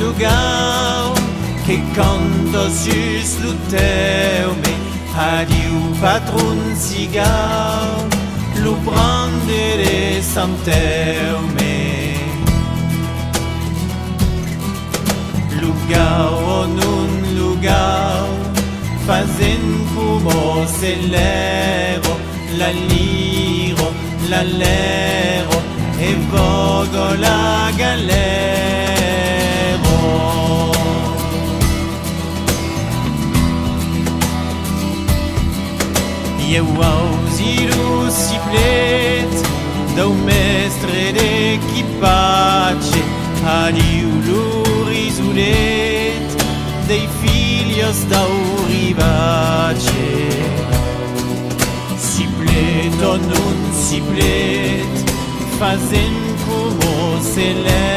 lugar que cantos just lo teu me adiu patron cigar lo prendere santeu me lugar on un lugar fazen como celero la liro la lero e vogo la galero eu ausiru siplet dau mestre d'equipace adiu l'urisulet dei filios dau rivace siplet o non siplet fazen como celeste